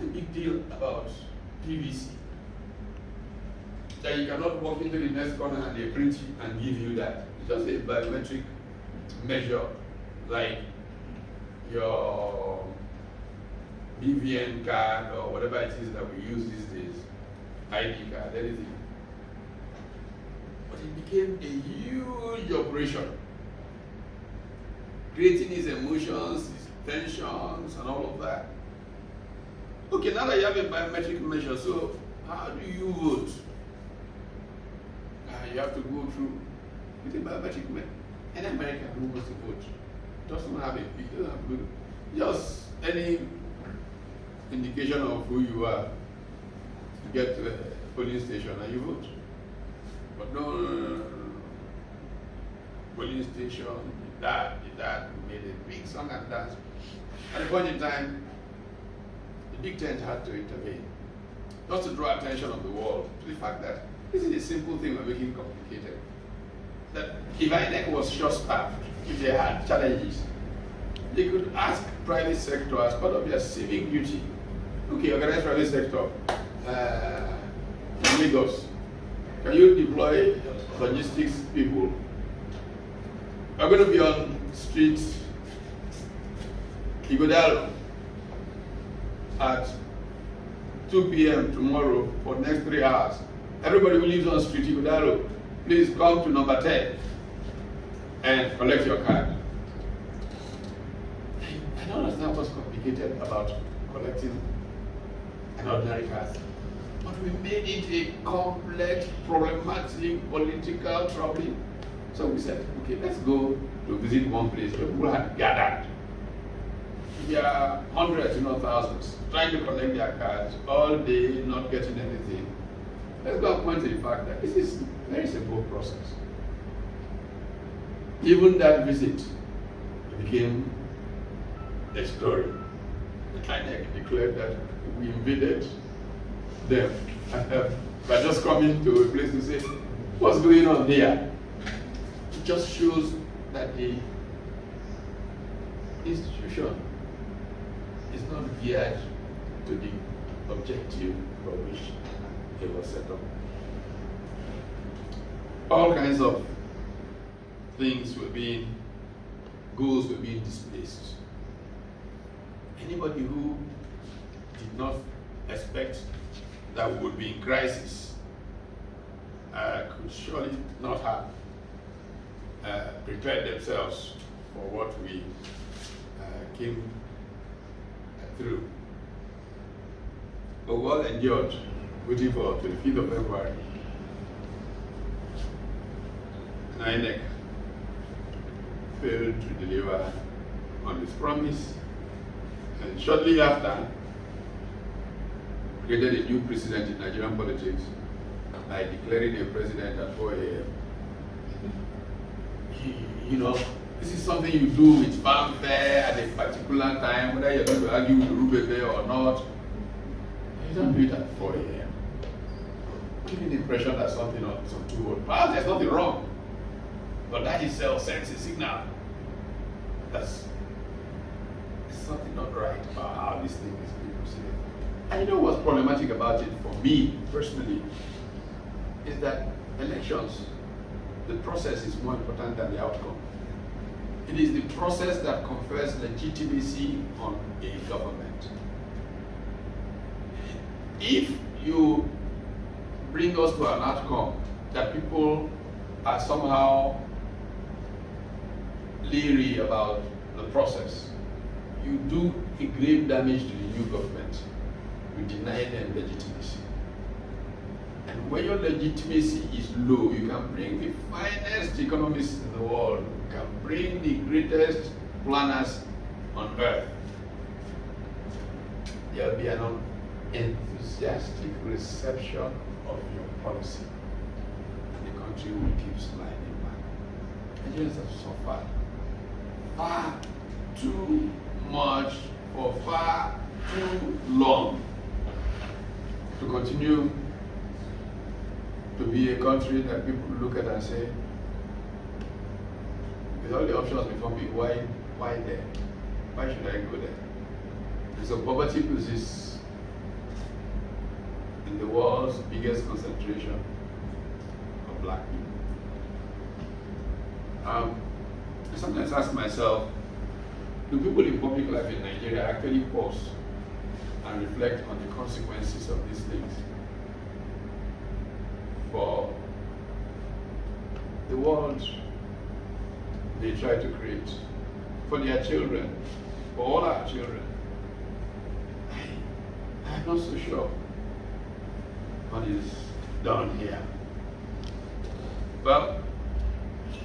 the big deal about PVC? That you cannot walk into the next corner and they print and give you that. It's just a biometric measure, like your BVN card or whatever it is that we use these days, ID card, anything. But it became a huge operation, creating these emotions, these tensions, and all of that. Okay, now that you have a biometric measure, so how do you vote? You have to go through with a biometric measure. Any American who wants to vote doesn't have just any indication of who you are to get to a polling station and you vote. But no, polling station, did that, we made a big song and dance. At a point in time, the Big Tent had to intervene, just to draw attention of the world to the fact that this is a simple thing we're making complicated. That if INEC was short-staffed, if they had challenges, they could ask private sector as part of their civic duty. Okay, organized private sector, in Lagos, can you deploy logistics people? We're going to be on streets Igodalo at 2 p.m. tomorrow for the next 3 hours. Everybody who lives on street Igodalo, please come to number 10 and collect your card. I don't understand what's complicated about collecting an ordinary card. But we made it a complex, problematic, political troubling. So we said, okay, let's go to visit one place where people had gathered. There are hundreds, thousands, trying to collect their cards all day, not getting anything. Let's go and point to the fact that this is a very simple process. Even that visit became a story. The INEC declared that we invaded them by just coming to a place to say, what's going on here? It just shows that the institution is not geared to the objective for which it was set up. All kinds of things goals were being displaced. Anybody who did not expect that we would be in crisis could surely not have prepared themselves for what we came through. But well endured, waiting for 25th of February. INEC failed to deliver on its promise, and shortly after, created a new precedent in Nigerian politics by declaring a president at 4 a.m. This is something you do with fanfare at a particular time, whether you're going to argue with Rubebe or not. You don't do it at 4 a.m. Giving the impression that something or something, perhaps there's nothing wrong, but that itself sends a signal. There's something not right about how this thing is being proceeded. And what's problematic about it for me personally is that elections, the process is more important than the outcome. It is the process that confers legitimacy on a government. If you bring us to an outcome that people are somehow leery about the process, you do a grave damage to the new government. You deny them legitimacy. And when your legitimacy is low, you can bring the finest economists in the world, you can bring the greatest planners on earth. There will be an enthusiastic reception of your policy, and the country will keep sliding back. Nigerians have suffered far too much for far too long to continue to be a country that people look at and say, with all the options before me, why there? Why should I go there? And so poverty persists, the world's biggest concentration of black people. I sometimes ask myself, do people in public life in Nigeria actually pause and reflect on the consequences of these things for the world they try to create, for their children, for all our children? I'm not so sure what is done here. Well,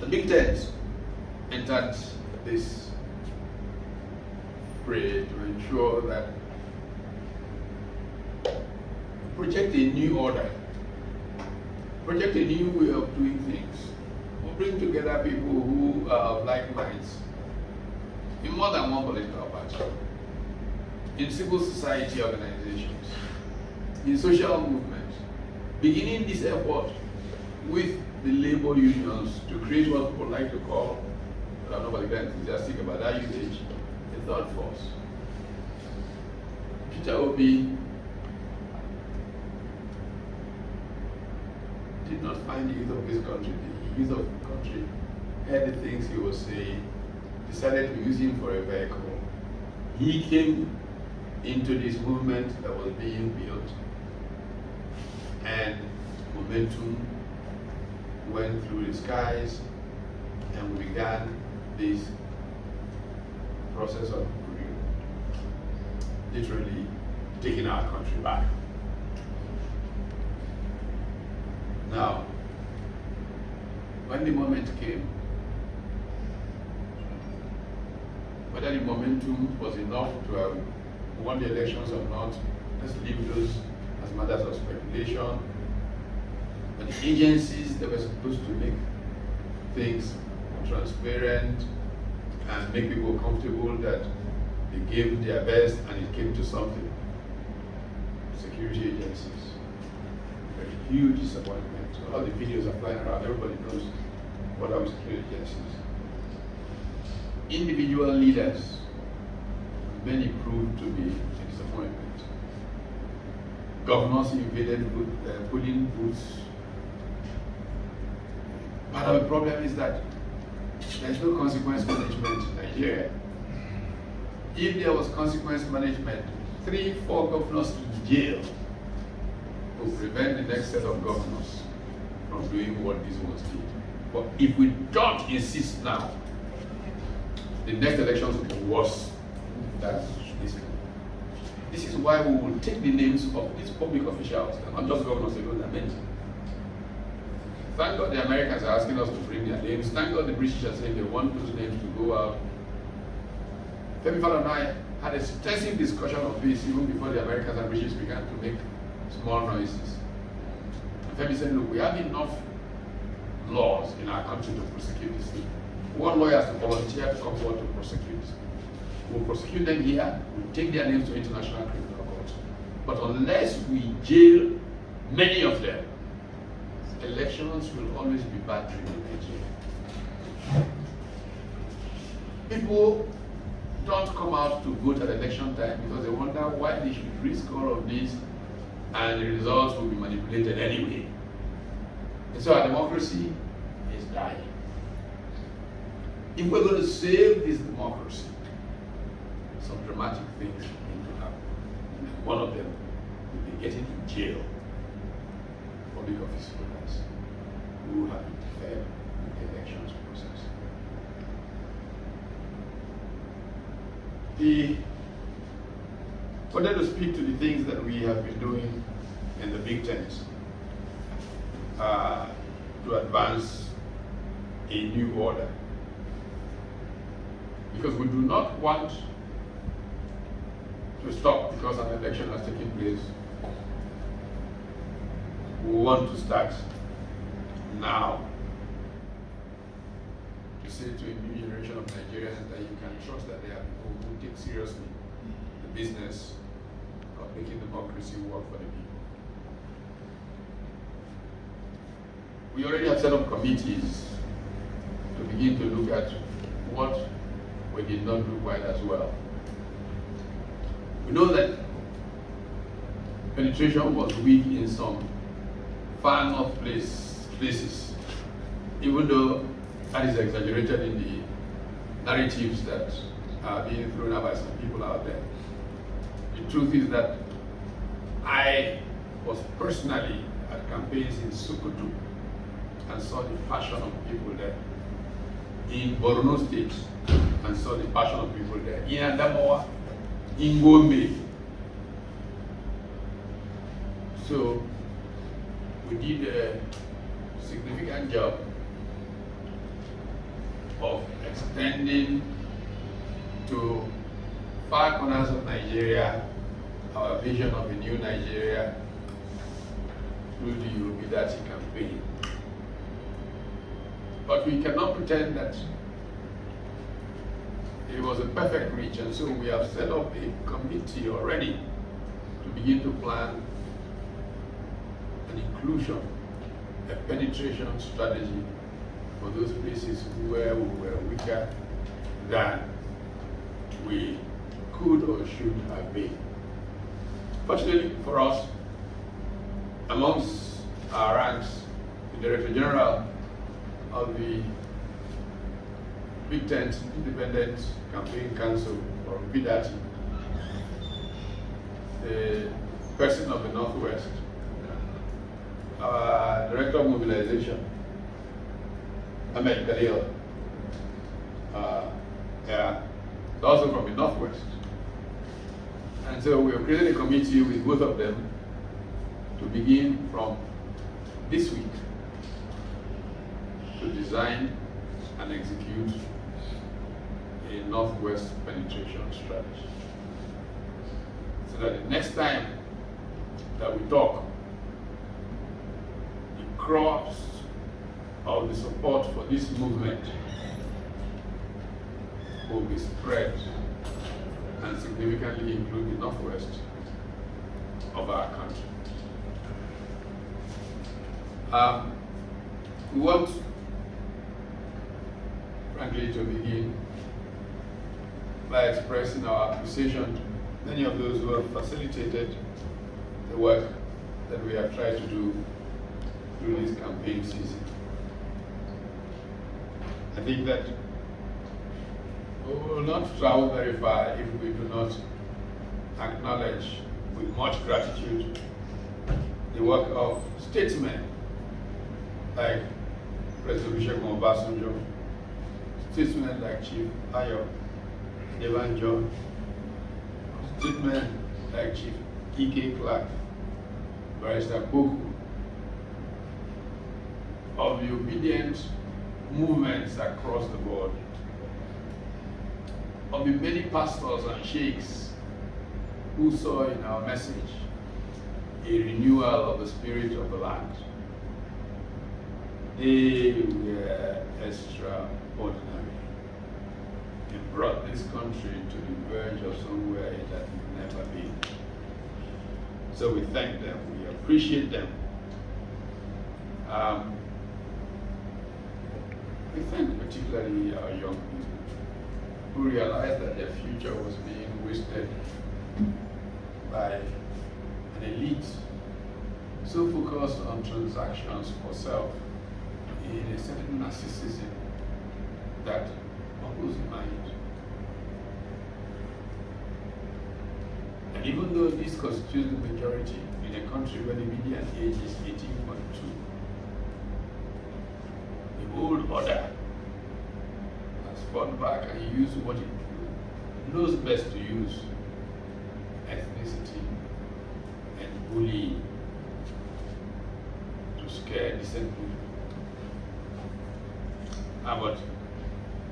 the Big Tent entered this fray to ensure that project a new order, project a new way of doing things, will bring together people who are of like minds in more than one political party, in civil society organizations, in social movements, beginning this effort with the labor unions to create what people like to call, but I'm not particularly enthusiastic about that usage, a third force. Peter Obi did not find the youth of this country. The youth of the country heard the things he was saying, decided to use him for a vehicle. He came into this movement that was being built, and momentum went through the skies, and we began this process of literally taking our country back. Now, when the moment came, whether the momentum was enough to have won the elections or not, let's leave those as matters of speculation. But the agencies that were supposed to make things transparent and make people comfortable that they gave their best and it came to something. Security agencies. A huge disappointment. All the videos are flying around, everybody knows what are security agencies. Individual leaders, many proved to be a disappointment. Governors invaded polling booths. Part of the problem is that there's no consequence management in Nigeria. If there was consequence management, 3-4 governors in jail would prevent the next set of governors from doing what these ones did. But if we don't insist now, the next elections will be worse than this one. This is why we will take the names of these public officials, and not just governors alone, there are many. Thank God the Americans are asking us to bring their names. Thank God the British are saying they want those names to go out. Femi Falana and I had a extensive discussion of this even before the Americans and British began to make small noises. And Femi said, look, we have enough laws in our country to prosecute this thing. We want lawyers to volunteer to come forward to prosecute. We'll prosecute them here, we'll take their names to International Criminal Court. But unless we jail many of them, elections will always be bad in Nigeria. People don't come out to vote at election time because they wonder why they should risk all of this and the results will be manipulated anyway. And so our democracy is dying. If we're going to save this democracy, some dramatic things need to happen. And one of them will be getting in jail public office holders who have interfered with the elections process. I wanted to speak to the things that we have been doing in the Big Tent to advance a new order. Because we do not want to stop because an election has taken place. We want to start now to say to a new generation of Nigerians that you can trust that there are people who take seriously the business of making democracy work for the people. We already have set up committees to begin to look at what we did not do quite as well. We know that penetration was weak in some far north places, even though that is exaggerated in the narratives that are being thrown out by some people out there. The truth is that I was personally at campaigns in Sokoto and saw the passion of people there. In Borno State, and saw the passion of people there. In Adamawa, in Gombe. So we did a significant job of extending to far corners of Nigeria our vision of a new Nigeria through the Legitimacy campaign. But we cannot pretend that it was a perfect reach, and so we have set up a committee already to begin to plan an inclusion, a penetration strategy for those places where we were weaker than we could or should have been. Fortunately for us, amongst our ranks, the Director General of the Big Tent Independent Campaign Council, or BIDAT, the person of the Northwest, our Director of Mobilization, Ahmed Khalil, also from the Northwest. And so we have created a committee with both of them to begin from this week to design and execute a Northwest penetration strategy. So that the next time that we talk, the cross of the support for this movement will be spread and significantly include the Northwest of our country. We want, frankly, to begin by expressing our appreciation to many of those who have facilitated the work that we have tried to do through this campaign season. I think that we will not travel very far if we do not acknowledge with much gratitude the work of statesmen like President Olusegun Obasanjo, statesmen like Chief Ayo Debanjo, statesmen like Chief E.K. Clark, Barrister Boku, of the obedient movements across the board, of the many pastors and sheikhs who saw in our message a renewal of the spirit of the land. They were extraordinary. They brought this country to the verge of somewhere it had never been. So we thank them, we appreciate them. We thank particularly our young people who realized that their future was being wasted by an elite so focused on transactions for self in a certain narcissism that boggles the mind. And even though this constitutes the majority in a country where the median age is 18.2, the old order has fought back and used what it knows best to use: ethnicity and bullying to scare decent people. But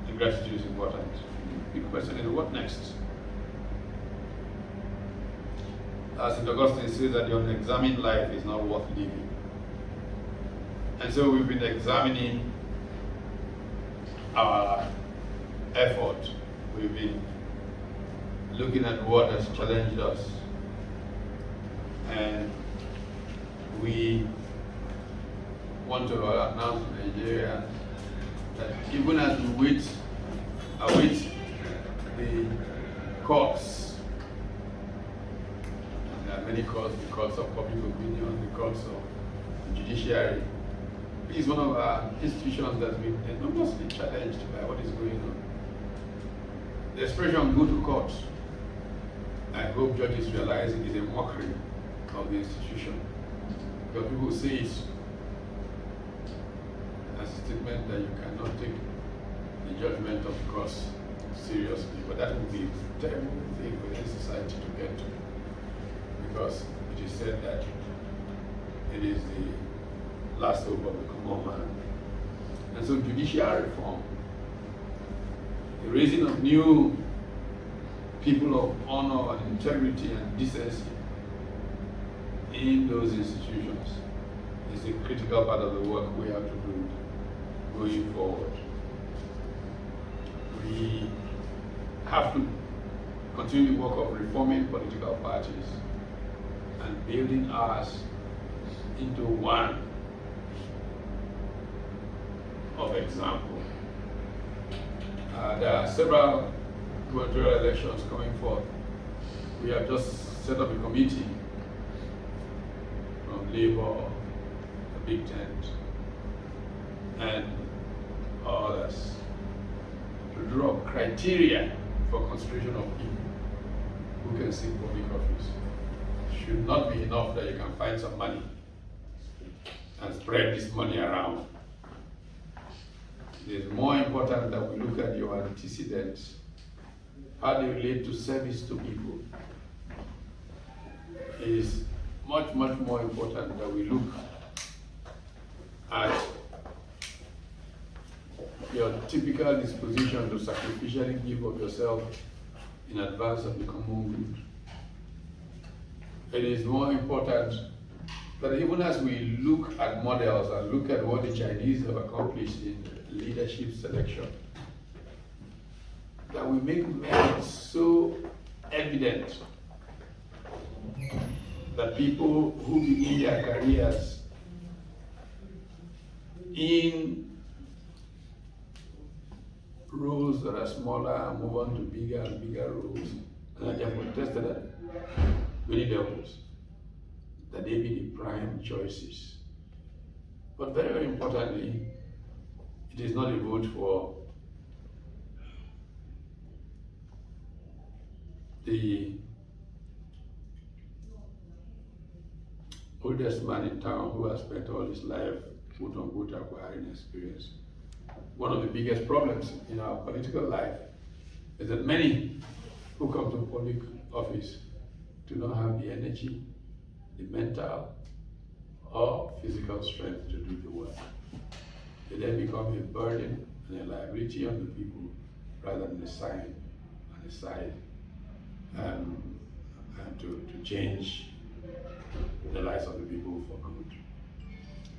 the gratitude is important. The question is, what next? As St. Augustine says, that the unexamined life is not worth living. And so we've been examining our effort. We've been looking at what has challenged us. And we want to announce to Nigeria that even as we await the courts, and are many courts, the courts of public opinion, the courts of the judiciary. It is one of our institutions that's been enormously challenged by what is going on. The expression "go to court," I hope judges realize it is a mockery of the institution. Because people say it as a statement that you cannot take the judgment of the courts seriously, but that would be a terrible thing for any society to get to, because it is said that it is the last hope of the common man. And so judicial reform, the raising of new people of honor and integrity and decency in those institutions is a critical part of the work we have to do going forward. We have to continue the work of reforming political parties and building ours into one of example. There are several gubernatorial elections coming forth. We have just set up a committee from Labour, the Big Tent, and others to draw up criteria for consideration of people who can seek public office. It should not be enough that you can find some money and spread this money around. It is more important that we look at your antecedents, how they relate to service to people. It is much, much more important that we look at your typical disposition to sacrificially give of yourself in advance of the common good. It is more important that even as we look at models and look at what the Chinese have accomplished in leadership selection, that we make merit so evident that people who begin their careers in roles that are smaller and move on to bigger and bigger roles, and are therefore tested at many levels, that they be the prime choices. But very, very importantly, it is not a vote for the oldest man in town who has spent all his life, quote unquote, acquiring experience. One of the biggest problems in our political life is that many who come to public office do not have the energy, the mental, or physical strength to do the work. They then become a burden and a liability on the people rather than a sign and a side and to change the lives of the people for good.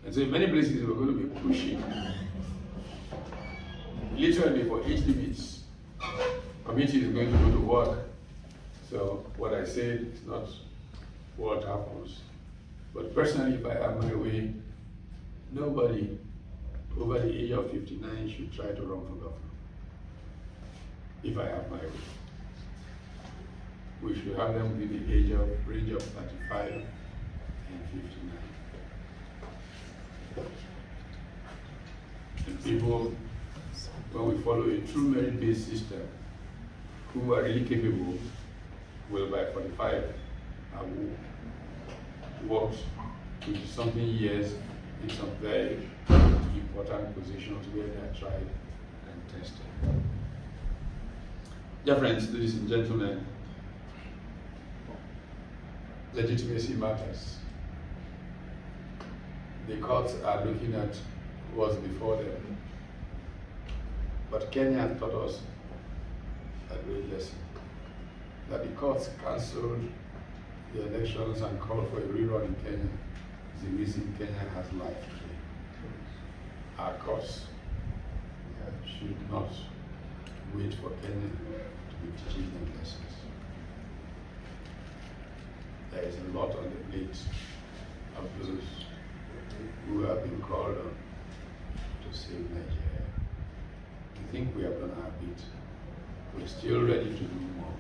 And so in many places we're going to be pushing literally for age limits. Committee is going to go to work. So what I said is not what happens. But personally, if I have my way, nobody over the age of 59 should try to run for governor. If I have my way. We should have them within the range of 35 and 59. And people, when we follow a true merit-based system, who are really capable, will by 45 have worked with something years in some very important positions where they are tried and tested. Dear friends, ladies and gentlemen, legitimacy matters. The courts are looking at what's before them. But Kenya taught us a great lesson, that the courts cancelled the elections and called for a rerun in Kenya is the reason Kenya has life today. Our courts should not wait for Kenya to be teaching them lessons. There is a lot on the plate of those who have been called on to save Nigeria. We think we have done our bit. We're still ready to do more.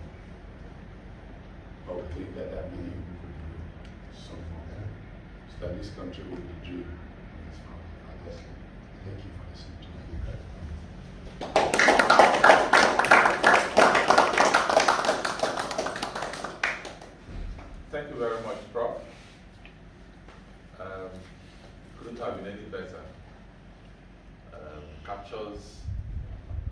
But we think that there are many who could do some form, so that this country will be Jew. Thank you for listening to me. Thank you very much, Prof. Couldn't have been any better. Captures